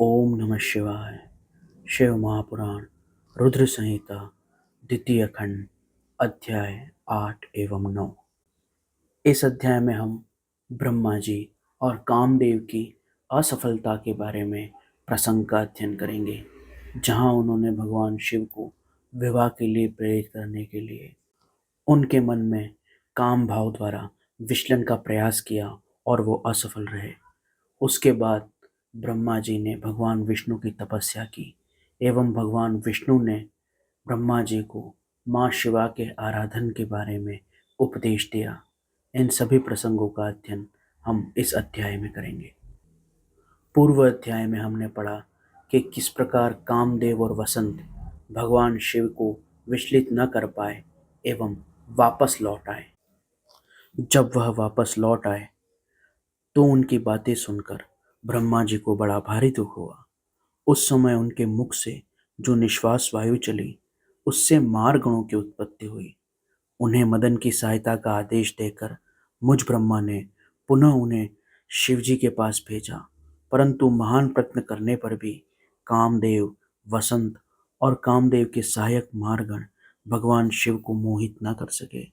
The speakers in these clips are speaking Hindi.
ओम नमः शिवाय। शिव महापुराण रुद्र संहिता द्वितीय खंड अध्याय 8 एवं 9। इस अध्याय में हम ब्रह्मा जी और कामदेव की असफलता के बारे में प्रसंग का अध्ययन करेंगे, जहां उन्होंने भगवान शिव को विवाह के लिए प्रेरित करने के लिए उनके मन में काम भाव द्वारा विचलन का प्रयास किया और वो असफल रहे। उसके बाद ब्रह्मा जी ने भगवान विष्णु की तपस्या की एवं भगवान विष्णु ने ब्रह्मा जी को माँ शिवा के आराधन के बारे में उपदेश दिया। इन सभी प्रसंगों का अध्ययन हम इस अध्याय में करेंगे। पूर्व अध्याय में हमने पढ़ा कि किस प्रकार कामदेव और वसंत भगवान शिव को विचलित न कर पाए एवं वापस लौट आए। जब वह वापस लौट आए तो उनकी बातें सुनकर ब्रह्मा जी को बड़ा भारी दुख हुआ। उस समय उनके मुख से जो निश्वास वायु चली, उससे मारगणों की उत्पत्ति हुई। उन्हें मदन की सहायता का आदेश देकर मुझ ब्रह्मा ने पुनः उन्हें शिवजी के पास भेजा, परंतु महान प्रयत्न करने पर भी कामदेव, वसंत और कामदेव के सहायक मारगण भगवान शिव को मोहित न कर सके,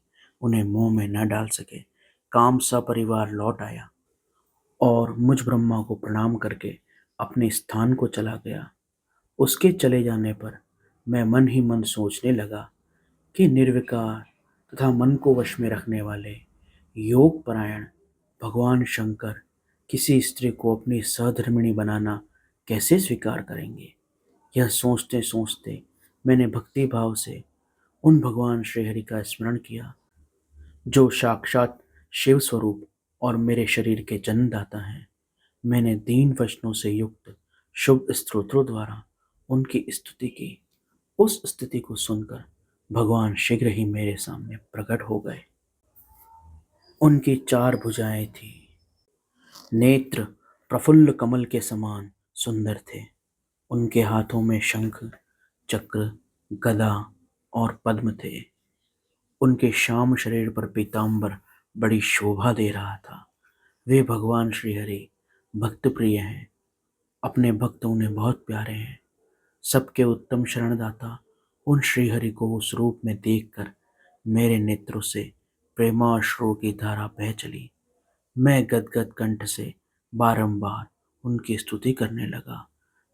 उन्हें मोह में न डाल सके। काम सपरिवार लौट आया और मुझ ब्रह्मा को प्रणाम करके अपने स्थान को चला गया। उसके चले जाने पर मैं मन ही मन सोचने लगा कि निर्विकार तथा मन को वश में रखने वाले योग परायण भगवान शंकर किसी स्त्री को अपनी सहधर्मिणी बनाना कैसे स्वीकार करेंगे। यह सोचते सोचते मैंने भक्ति भाव से उन भगवान श्रीहरि का स्मरण किया, जो साक्षात शिव स्वरूप और मेरे शरीर के जन्मदाता हैं। मैंने दीन वचनों से युक्त शुभ स्तोत्रों द्वारा उनकी स्तुति की। उस स्तुति को सुनकर भगवान शीघ्र ही मेरे सामने प्रकट हो गए। उनकी 4 भुजाएं थी, नेत्र प्रफुल्ल कमल के समान सुंदर थे। उनके हाथों में शंख, चक्र, गदा और पद्म थे। उनके श्याम शरीर पर पीतांबर बड़ी शोभा दे रहा था। वे भगवान श्रीहरि भक्त प्रिय हैं। अपने भक्त उन्हें बहुत प्यारे हैं। सबके उत्तम शरणदाता उन श्रीहरि को उस रूप में देखकर मेरे नेत्रों से प्रेमाश्रु की धारा बह चली। मैं गदगद कंठ से बारंबार उनकी स्तुति करने लगा।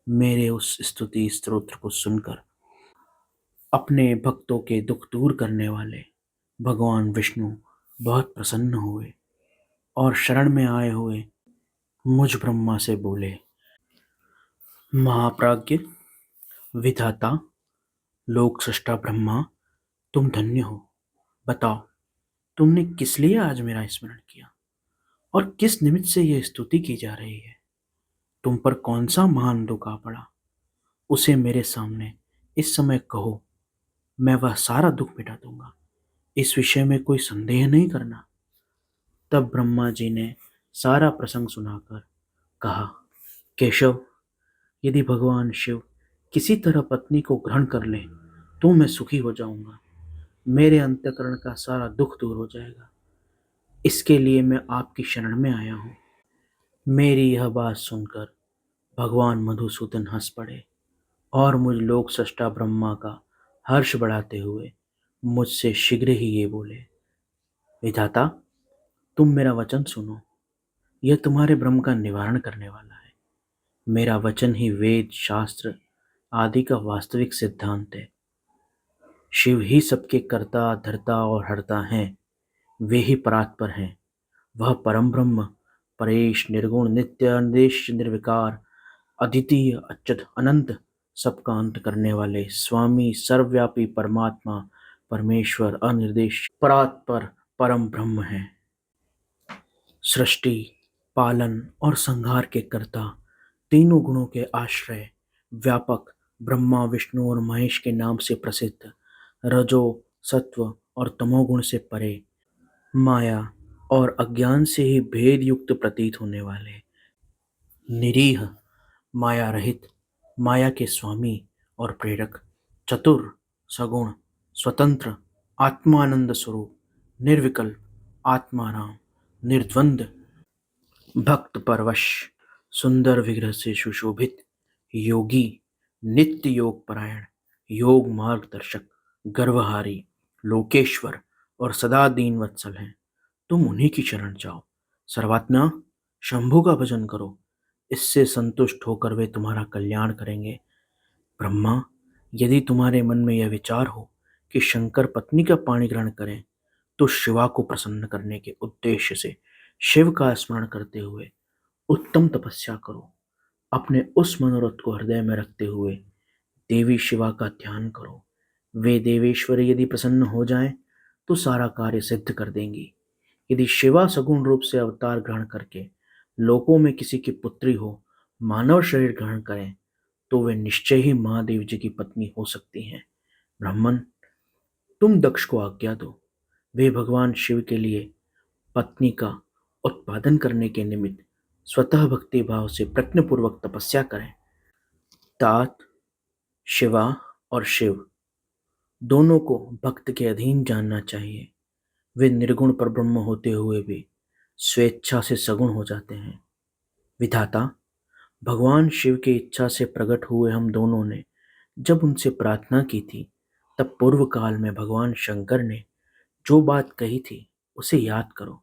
मेरे उस स्तुति स्तोत्र को सुनकर अपने भक्तों के दुख दूर करने वाले भगवान विष्णु बहुत प्रसन्न हुए और शरण में आए हुए मुझ ब्रह्मा से बोले, महाप्राज्ञ, विधाता, लोक सृष्टा ब्रह्मा, तुम धन्य हो। बताओ, तुमने किस लिए आज मेरा स्मरण किया और किस निमित्त से यह स्तुति की जा रही है। तुम पर कौन सा महान दुख आ पड़ा, उसे मेरे सामने इस समय कहो। मैं वह सारा दुख मिटा दूंगा। इस विषय में कोई संदेह नहीं करना। तब ब्रह्मा जी ने सारा प्रसंग सुनाकर कहा, केशव, यदि भगवान शिव किसी तरह पत्नी को ग्रहण कर लें तो मैं सुखी हो जाऊंगा। मेरे अंतःकरण का सारा दुख दूर हो जाएगा। इसके लिए मैं आपकी शरण में आया हूँ। मेरी यह बात सुनकर भगवान मधुसूदन हंस पड़े और मुझ लोक सृष्टा ब्रह्मा का हर्ष बढ़ाते हुए मुझसे शीघ्र ही ये बोले, विधाता, तुम मेरा वचन सुनो। यह तुम्हारे भ्रम का निवारण करने वाला है। मेरा वचन ही वेद शास्त्र आदि का वास्तविक सिद्धांत है। शिव ही सबके कर्ता, धर्ता और हर्ता हैं। वे ही परात्पर हैं। वह परम ब्रह्म, परेश, निर्गुण, नित्य, निर्देश, निर्विकार, अद्वितीय, अच्युत, अनंत, सबका अंत करने वाले स्वामी, सर्वव्यापी परमात्मा, परमेश्वर, अनिर्देश, परात्पर, परम ब्रह्म है। सृष्टि, पालन और संहार के कर्ता, तीनों गुणों के आश्रय, व्यापक, ब्रह्मा, विष्णु और महेश के नाम से प्रसिद्ध, रजो, सत्व और तमोगुण से परे, माया और अज्ञान से ही भेद युक्त प्रतीत होने वाले, निरीह, माया रहित, माया के स्वामी और प्रेरक, चतुर, सगुण, स्वतंत्र, आत्मानंद स्वरूप, निर्विकल्प, आत्माराम, निर्द्वंद, भक्त परवश, सुंदर विग्रह से सुशोभित, योगी, नित्य योग परायण, योग मार्गदर्शक, गर्वहारी, लोकेश्वर और सदा दीन वत्सल हैं। तुम उन्हीं की शरण जाओ। सर्वात्मा, शंभु का भजन करो। इससे संतुष्ट होकर वे तुम्हारा कल्याण करेंगे। ब्रह्मा, यदि तुम्हारे मन में यह विचार हो कि शंकर पत्नी का पाणी ग्रहण करें, तो शिवा को प्रसन्न करने के उद्देश्य से शिव का स्मरण करते हुए उत्तम तपस्या करो। अपने उस मनोरथ को हृदय में रखते हुए देवी शिवा का ध्यान करो। वे देवेश्वरी यदि प्रसन्न हो जाएं, तो सारा कार्य सिद्ध कर देंगी। यदि शिवा सगुण रूप से अवतार ग्रहण करके लोकों में किसी की पुत्री हो, मानव शरीर ग्रहण करें, तो वे निश्चय ही महादेव जी की पत्नी हो सकती हैं। ब्राह्मण, तुम दक्ष को आज्ञा दो, वे भगवान शिव के लिए पत्नी का उत्पादन करने के निमित्त स्वतः भक्ति भाव से प्रयत्नपूर्वक तपस्या करें। तात, शिवा और शिव दोनों को भक्त के अधीन जानना चाहिए। वे निर्गुण पर ब्रह्म होते हुए भी स्वेच्छा से सगुण हो जाते हैं। विधाता, भगवान शिव की इच्छा से प्रकट हुए हम दोनों ने जब उनसे प्रार्थना की थी, तब पूर्व काल में भगवान शंकर ने जो बात कही थी उसे याद करो।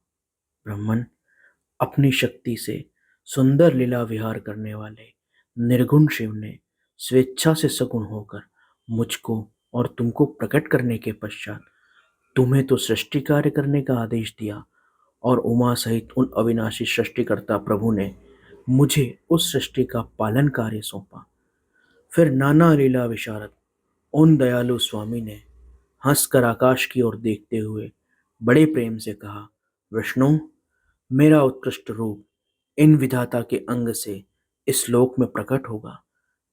ब्राह्मण, अपनी शक्ति से सुंदर लीला विहार करने वाले निर्गुण शिव ने स्वेच्छा से सगुण होकर मुझको और तुमको प्रकट करने के पश्चात तुम्हें तो सृष्टि कार्य करने का आदेश दिया, और उमा सहित उन अविनाशी सृष्टिकर्ता प्रभु ने मुझे उस सृष्टि का पालन कार्य सौंपा। फिर नाना लीला विशारद उन दयालु स्वामी ने हंसकर आकाश की ओर देखते हुए बड़े प्रेम से कहा, विष्णु, मेरा उत्कृष्ट रूप इन विधाता के अंग से इस लोक में प्रकट होगा,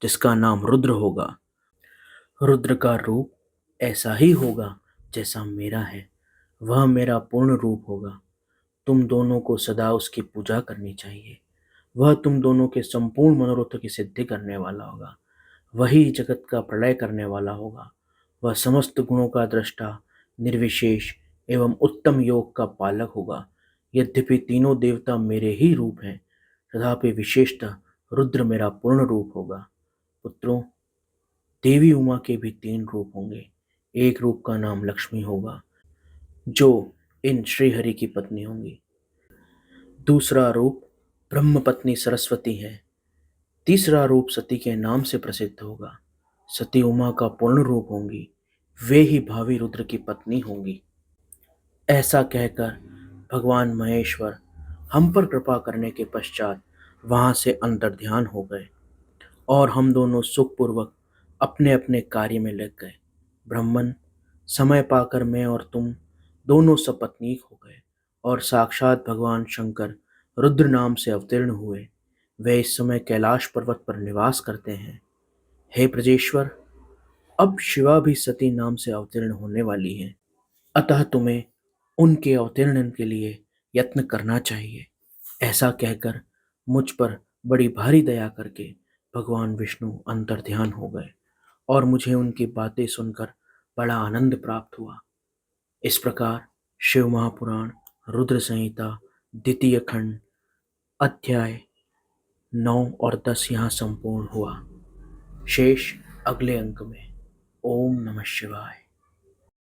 जिसका नाम रुद्र होगा। रुद्र का रूप ऐसा ही होगा जैसा मेरा है। वह मेरा पूर्ण रूप होगा। तुम दोनों को सदा उसकी पूजा करनी चाहिए। वह तुम दोनों के संपूर्ण मनोरथ की सिद्धि करने वाला होगा। वही जगत का प्रलय करने वाला होगा। वह समस्त गुणों का दृष्टा, निर्विशेष एवं उत्तम योग का पालक होगा। यद्यपि तीनों देवता मेरे ही रूप हैं, तथापि विशेषतः रुद्र मेरा पूर्ण रूप होगा। पुत्रों, देवी उमा के भी 3 रूप होंगे। एक रूप का नाम लक्ष्मी होगा, जो इन श्रीहरि की पत्नी होंगी। दूसरा रूप ब्रह्म पत्नी सरस्वती है। तीसरा रूप सती के नाम से प्रसिद्ध होगा। सती उमा का पूर्ण रूप होंगी। वे ही भावी रुद्र की पत्नी होंगी। ऐसा कहकर भगवान महेश्वर हम पर कृपा करने के पश्चात वहां से अंतर्ध्यान हो गए, और हम दोनों सुखपूर्वक अपने अपने कार्य में लग गए। ब्राह्मण, समय पाकर मैं और तुम दोनों सपत्नीक हो गए, और साक्षात भगवान शंकर रुद्र नाम से अवतीर्ण हुए। वे इस समय कैलाश पर्वत पर निवास करते हैं। हे प्रजेश्वर, अब शिवा भी सती नाम से अवतीर्ण होने वाली है, अतः तुम्हें उनके अवतीर्ण के लिए यत्न करना चाहिए। ऐसा कहकर मुझ पर बड़ी भारी दया करके भगवान विष्णु अंतर्ध्यान हो गए, और मुझे उनकी बातें सुनकर बड़ा आनंद प्राप्त हुआ। इस प्रकार शिव महापुराण रुद्र संहिता द्वितीय खंड अध्याय 9 और 10 यहाँ संपूर्ण हुआ। शेष अगले अंक में। ओम नमः शिवाय।